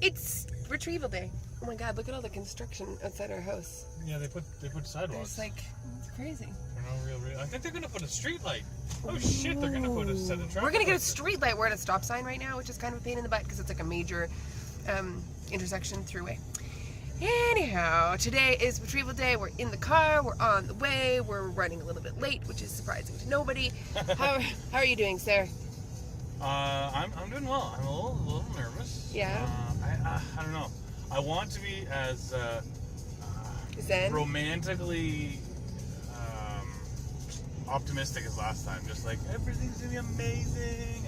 It's Retrieval Day. Oh my god, look at all the construction outside our house. Yeah, they put sidewalks. It's like, it's crazy. For no real reason. I think they're gonna put a street light. Oh shit, they're gonna put a set of traffic. We're gonna get a street light. We're at a stop sign right now, which is kind of a pain in the butt because it's like a major intersection throughway. Anyhow, today is Retrieval Day. We're in the car. We're on the way. We're running a little bit late, which is surprising to nobody. How are you doing, sir? I'm doing well. I'm a little nervous. Yeah. I don't know. I want to be as Zen? romantically optimistic as last time. Just like everything's gonna be amazing.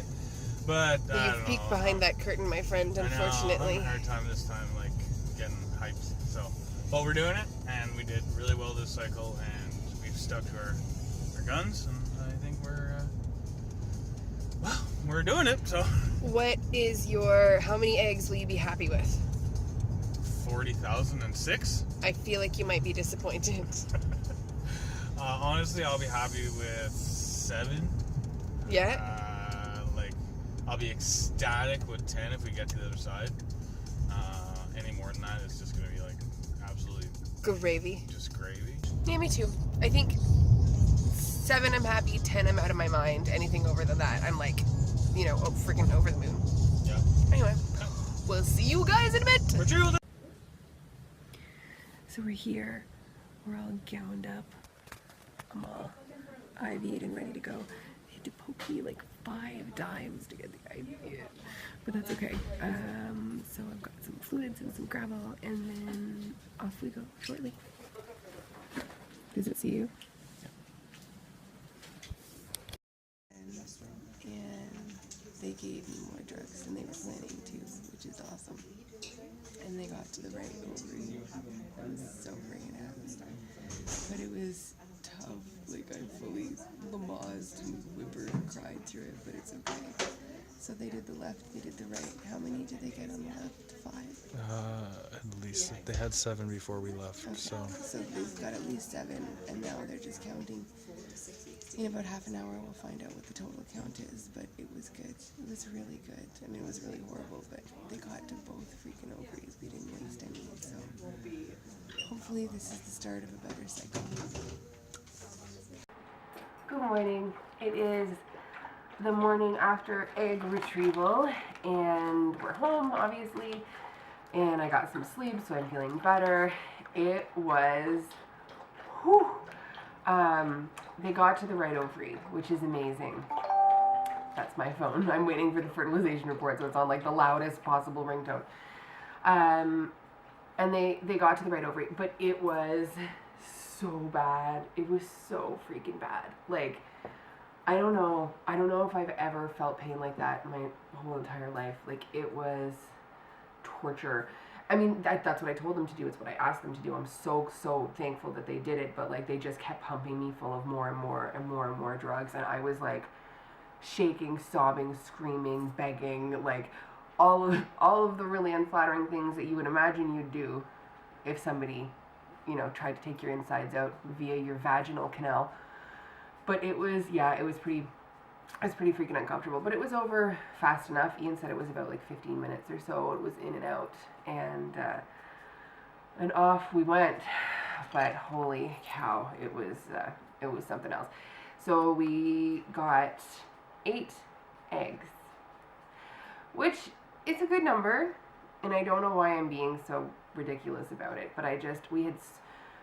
But You've peeked behind that curtain, my friend. Unfortunately. I'm having a hard time this time, like getting hyped. So, but we're doing it, and we did really well this cycle, and we've stuck to our guns, and I think we're doing it. So. What is how many eggs will you be happy with? 40,006. I feel like you might be disappointed. Honestly, I'll be happy with 7. Yeah? I'll be ecstatic with 10 if we get to the other side. Any more than that, it's just going to be like absolutely gravy. Just gravy. Yeah, me too. I think 7 I'm happy, 10 I'm out of my mind. Anything over than that, I'm like, freaking over the moon. Yeah. Anyway, we'll see you guys in a bit. Retrieval. So we're here. We're all gowned up. I'm all IV'd and ready to go. I had to poke me like 5 times to get the IV in. But that's okay. So I've got some fluids and some gravel, and then off we go shortly. Does it see you? And they gave me more drugs than they were planning to, which is awesome. And they got to the right ovary. I was so freaking happy. But it was tough. Like, I fully lamassed and whimpered and cried through it, but it's okay. So they did the left, they did the right. How many did they get on the left? 5? At least. They had 7 before we left, Okay. so They've got at least 7, and now they're just counting. In about half an hour, we'll find out what the total count is, but it was good. It was really good. I mean, it was really horrible, but they got to both freaking ovaries. We didn't waste any, so hopefully this is the start of a better cycle. Good morning. It is the morning after egg retrieval, and we're home, obviously, and I got some sleep, so I'm feeling better. It was, whew. They got to the right ovary, which is amazing. That's my phone. I'm waiting for the fertilization report, so it's on like the loudest possible ringtone. And they got to the right ovary, but it was so bad. It was so freaking bad. Like, I don't know if I've ever felt pain like that in my whole entire life. Like, it was torture. I mean, that's what I told them to do. It's what I asked them to do. I'm so thankful that they did it, but like, they just kept pumping me full of more and more drugs, and I was like shaking, sobbing, screaming, begging, like all of the really unflattering things that you would imagine you'd do if somebody, tried to take your insides out via your vaginal canal. But it was pretty freaking uncomfortable, but it was over fast enough. Ian said it was about like 15 minutes or so. It was in and out, and off we went. But holy cow, it was something else. So we got 8 eggs, which is a good number, and I don't know why I'm being so ridiculous about it, but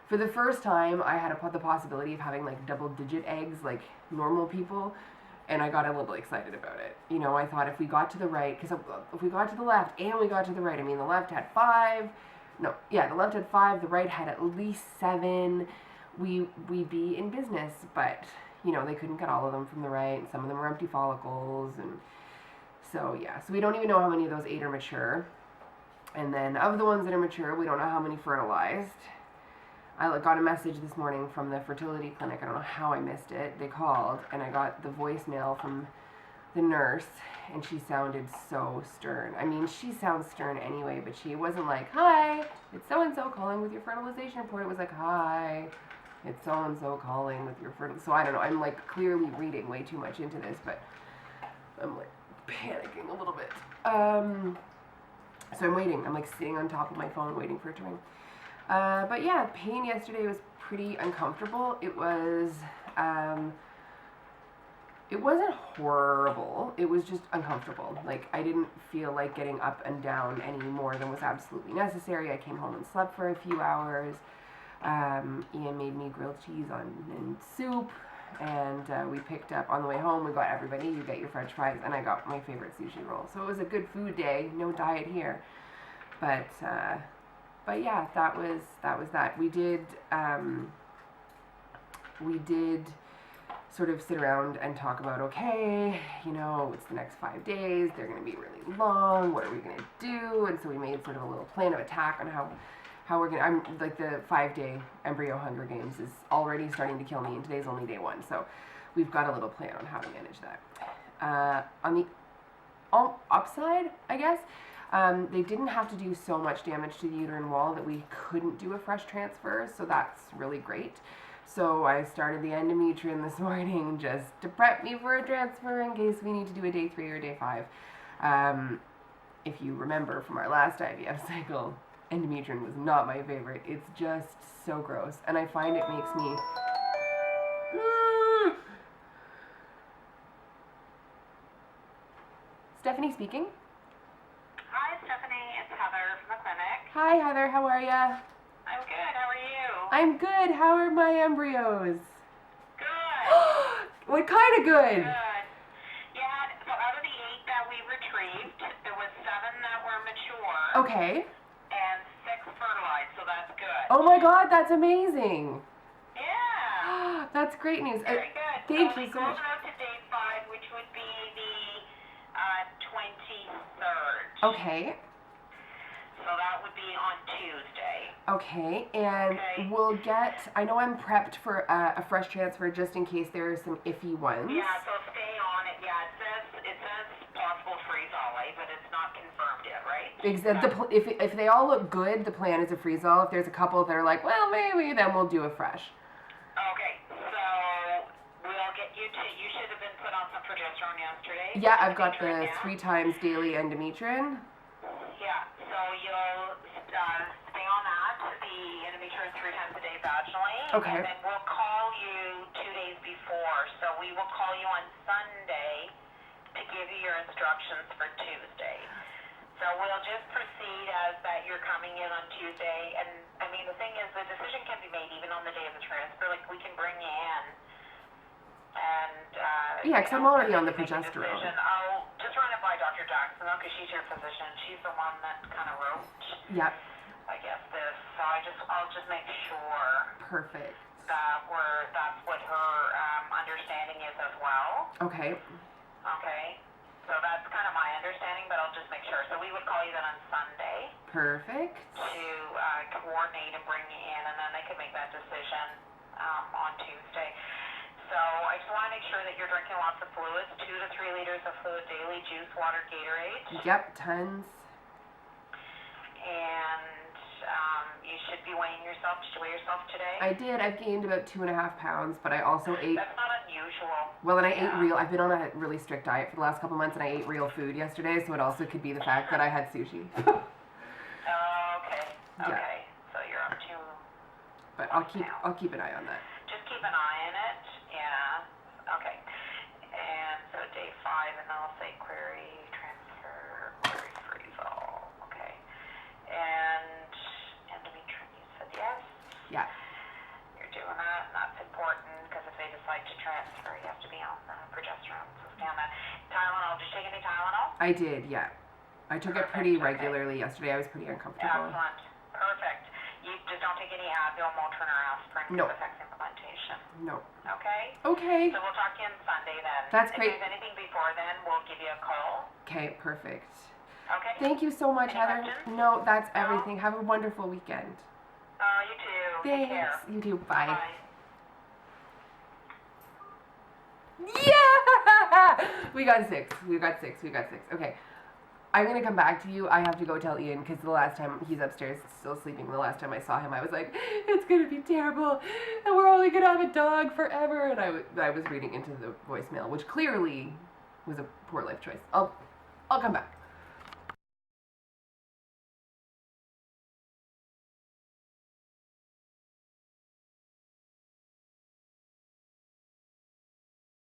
for the first time, I had the possibility of having like double-digit eggs like normal people, and I got a little excited about it. I thought if we got to the right, because if we got to the left and we got to the right, I mean, the left had 5. No, yeah, the left had 5, the right had at least 7. We'd be in business, but, they couldn't get all of them from the right. Some of them were empty follicles, and so, yeah. So we don't even know how many of those 8 are mature. And then of the ones that are mature, we don't know how many fertilized. I got a message this morning from the fertility clinic. I don't know how I missed it. They called, and I got the voicemail from the nurse, and she sounded so stern. I mean, she sounds stern anyway, but she wasn't like, "Hi, it's so-and-so calling with your fertilization report." It was like, "Hi, it's so-and-so calling with your fertilization." So I don't know. I'm like clearly reading way too much into this, but I'm like panicking a little bit. So I'm waiting. I'm like sitting on top of my phone waiting for it to ring. But yeah, pain yesterday was pretty uncomfortable. It wasn't horrible. It was just uncomfortable. Like, I didn't feel like getting up and down any more than was absolutely necessary. I came home and slept for a few hours. Ian made me grilled cheese and soup. And we picked up, on the way home, we got everybody, you get your french fries, and I got my favorite sushi roll. So it was a good food day, no diet here. But yeah, that was that. We did sort of sit around and talk about, okay, you know, it's the next 5 days, they're going to be really long, what are we going to do? And so we made sort of a little plan of attack on how we're going to, I'm like the 5-day embryo Hunger Games is already starting to kill me, and today's only day 1, so we've got a little plan on how to manage that. On the upside, I guess, they didn't have to do so much damage to the uterine wall that we couldn't do a fresh transfer, so that's really great. So I started the endometrium this morning just to prep me for a transfer in case we need to do a day 3 or day 5. If you remember from our last IVF cycle, endometrium was not my favorite. It's just so gross, and I find it makes me... Stephanie speaking. Hi, Stephanie. It's Heather from the clinic. Hi, Heather. How are ya? I'm good. How are you? I'm good. How are my embryos? Good. What kind of good? Good. Yeah, so out of the 8 that we retrieved, there was 7 that were mature. Okay. And 6 fertilized, so that's good. Oh my God, that's amazing. Yeah. That's great news. Very good. Thank so you so we much. go out to day 5, which would be the 23rd. Okay. So that would be on Tuesday. Okay, and Okay. we'll get, I know I'm prepped for a fresh transfer just in case there are some iffy ones. Yeah, so stay on it. Yeah, it says possible freeze-all, but it's not confirmed yet, right? If they all look good, the plan is a freeze-all. If there's a couple that are like, well, maybe, then we'll do a fresh. Okay, so we'll get you should have been put on some progesterone yesterday. Yeah, I've got the Yeah. 3 times daily endometrium. Yeah, so you'll stay on that, the endometrium 3 times a day vaginally. Okay. And then we'll call you 2 days before. So we will call you on Sunday to give you your instructions for Tuesday. So we'll just proceed as that you're coming in on Tuesday. And I mean, the thing is, the decision can be made even on the day of the transfer. Like, we can bring you in. And, Yeah, because I'm already on the progesterone. I'll just run it by Dr. Jackson, though, because she's your physician. She's the one that kind of wrote, Yep. I guess, this. So I'll just make sure Perfect. that that's what her understanding is as well. Okay. Okay. So that's kind of my understanding, but I'll just make sure. So we would call you then on Sunday Perfect. to coordinate and bring you in, and then they could make that decision on Tuesday. So I just want to make sure that you're drinking lots of fluids, 2 to 3 liters of fluid daily, juice, water, Gatorade. Yep, tons. And you should be weighing yourself. Did you weigh yourself today? I did. I've gained about 2.5 pounds, but I also ate... That's not unusual. Well, and I ate real... I've been on a really strict diet for the last couple months, and I ate real food yesterday, so it also could be the fact that I had sushi. Okay. Yeah. Okay. So you're up to... But I'll keep an eye on that. Just keep an eye on it. Yeah. Okay. And so day 5, and then I'll say query transfer, query freeze-all. Okay. And endometrium, you said yes? Yeah. You're doing that, and that's important, because if they decide to transfer, you have to be on the progesterone. So stay on that. Tylenol, did you take any Tylenol? I did, yeah. I took it pretty regularly yesterday. I was pretty uncomfortable. Excellent. Perfect. You just don't take any Advil, Motrin, or aspirin because No. it affects implantation. No. Okay? Okay. So we'll talk to you on Sunday then. That's great. If there's anything before then, we'll give you a call. Okay, perfect. Okay? Thank you so much, Any Heather. questions? No, that's No? everything. Have a wonderful weekend. You too. Take care. Thanks. You too. Bye. Bye. Yeah! We got 6. Okay. I'm going to come back to you. I have to go tell Ian because the last time he's upstairs still sleeping. The last time I saw him, I was like, it's going to be terrible. And we're only going to have a dog forever. And I was reading into the voicemail, which clearly was a poor life choice. I'll come back.